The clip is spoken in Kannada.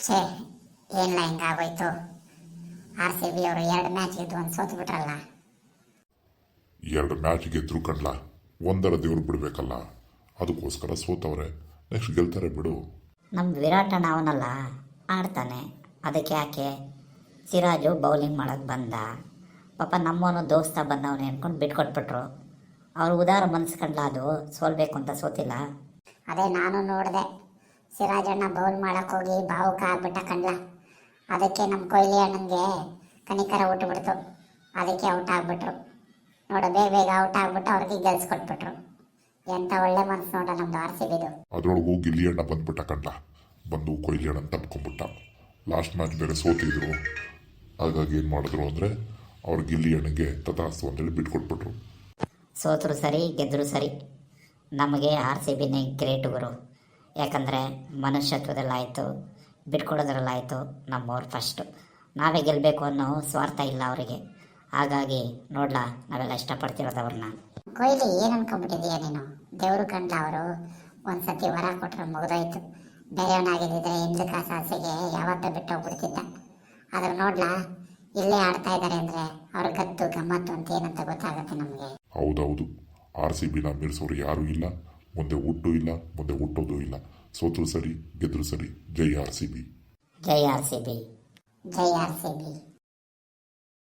ಛೇ, ಏನಿಲ್ಲ ಹಿಂಗಾಗೋಯ್ತು. ಆರ್ ಸಿ ಬಿ ಅವರು 2 ಮ್ಯಾಚ್ ಗೆದ್ದು ಒಂದು ಸೋತು ಬಿಟ್ರಲ್ಲ. 2 ಮ್ಯಾಚ್ ಗೆದ್ರು ಕಣ್ಲ, ಒಂದರ ದೇವ್ರು ಬಿಡಬೇಕಲ್ಲ, ಅದಕ್ಕೋಸ್ಕರ ಸೋತವ್ರೆ. ನೆಕ್ಸ್ಟ್ ಗೆಲ್ತಾರೆ ಬಿಡು. ನಮ್ಮ ವಿರಾಟ್ ಅಣ್ಣ ಅವನಲ್ಲ, ಆಡ್ತಾನೆ. ಅದಕ್ಕೆ ಯಾಕೆ ಸಿರಾಜು ಬೌಲಿಂಗ್ ಮಾಡೋಕ್ಕೆ ಬಂದ. ಪಾಪ ನಮ್ಮವನು ದೋಸ್ತ ಬಂದವನು ಅನ್ಕೊಂಡು ಬಿಟ್ಕೊಟ್ಬಿಟ್ರು. ಅವ್ರು ಉದಾರ ಮನ್ಸ್ಕೊಂಡ್ಲ, ಅದು ಸೋಲ್ಬೇಕು ಅಂತ ಸೋತಿಲ್ಲ. ಅದೇ ನಾನು ನೋಡಿದೆ, ಸಿರಾಜಣ್ಣ ಬೌಲ್ ಮಾಡಕ್ಕೆ ಹೋಗಿ ಭಾವುಕ ಆಗ್ಬಿಟ್ಟ ಕಂಡ್ಲ. ಅದಕ್ಕೆ ನಮ್ಮ ಕೊಹ್ಲಿ ಅಣ್ಣನಿಗೆ ಕನಿಕರ ಬಿಡ್ತು. ಅದಕ್ಕೆ ಔಟ್ ಆಗ್ಬಿಟ್ರು. ನೋಡು, ಬೇಗ ಬೇಗ ಔಟ್ ಆಗ್ಬಿಟ್ಟು ಅವ್ರಿಗೆ ಗೆಲ್ಸ್ಕೊಟ್ಬಿಟ್ರು. ಎಂಥ ಒಳ್ಳೆ ಮನ್ಸು ನೋಡ ನಮ್ದು ಆರ್ ಸಿ ಬಿದು. ಅದ್ರೊಳಗೂ ಗಿಲ್ಲಿ ಅಣ್ಣ ಬಂದ್ಬಿಟ್ಟ ಕಣ್ಲ, ಬಂದು ಕೊಹ್ಲಿ ಅಣ್ಣ ತಪ್ಕೊಂಡ್ಬಿಟ್ಟ. ಲಾಸ್ಟ್ ಮ್ಯಾಚ್ ಬೇರೆ ಸೋತಿದ್ರು. ಹಾಗಾಗಿ ಏನು ಮಾಡಿದ್ರು ಅಂದರೆ ಅವ್ರು ಗಿಲ್ಲಿ ಅಣ್ಣಗೆ ತಥಾಸ್ತು ಅಂತೇಳಿ ಬಿಟ್ಕೊಟ್ಬಿಟ್ರು. ಸೋತರು ಸರಿ, ಗೆದ್ದರು ಸರಿ. ನಮಗೆ ಆರ್ ಸಿ ಬಿನೇ ಗ್ರೇಟ್ ಗುರು. ಯಾಕಂದರೆ ಮನುಷ್ಯತ್ವದಲ್ಲಾಯಿತು, ಬಿಟ್ಕೊಡೋದ್ರಲ್ಲಾಯಿತು, ನಮ್ಮವ್ರು ಫಸ್ಟು. ನಾವೇ ಗೆಲ್ಲಬೇಕು ಅನ್ನೋ ಸ್ವಾರ್ಥ ಇಲ್ಲ ಅವರಿಗೆ. ಹಾಗಾಗಿ ನೋಡ್ಲಾ, ನಾವೆಲ್ಲ ಇಷ್ಟಪಡ್ತಿರೋದು ಅವ್ರನ್ನ. ಕೊಹ್ಲಿ ಏನು ಅನ್ಕೊಂಡ್ಬಿಟ್ಟಿದೀಯ ನೀನು? ದೇವರು ಕಂಡ್ಲ ಅವರು ಒಂದ್ಸತಿ ವರ ಕೊಟ್ಟರೆ ಮುಗಿದೋಯ್ತು. ಬೇರೆಯವನಾಗಿದ್ದಿದ್ರೆ ಹಿಂದೂ ಕಾಸು ಆಸೆಗೆ ಯಾವತ್ತೂ ಬಿಟ್ಟು ಹೋಗ್ಬಿಡ್ತಿದ್ದ. ಆದ್ರೆ ನೋಡ್ಲಾ, ಇಲ್ಲೇ ಆಡ್ತಾ ಇದ್ದಾರೆ ಅಂದರೆ ಅವ್ರ ಗತ್ತು ಗಮ್ಮತ್ತು ಅಂತ ಏನಂತ ಗೊತ್ತಾಗುತ್ತೆ ನಮಗೆ. ಹೌದೌದು, ಆರ್ ಸಿ ಬಿನ ಮೀರಿಸೋರು ಯಾರೂ ಇಲ್ಲ, ಮುಂದೆ ಹುಟ್ಟು ಇಲ್ಲ, ಮುಂದೆ ಹುಟ್ಟೋದು ಇಲ್ಲ. ಸೋತರು ಸರಿ, ಗೆದ್ರು ಸರಿ. ಜೈ ಆರ್ ಸಿ ಬಿ. ಜೈ ಆರ್ ಸಿ ಬಿ. ಜೈ ಆರ್ ಸಿ ಬಿ.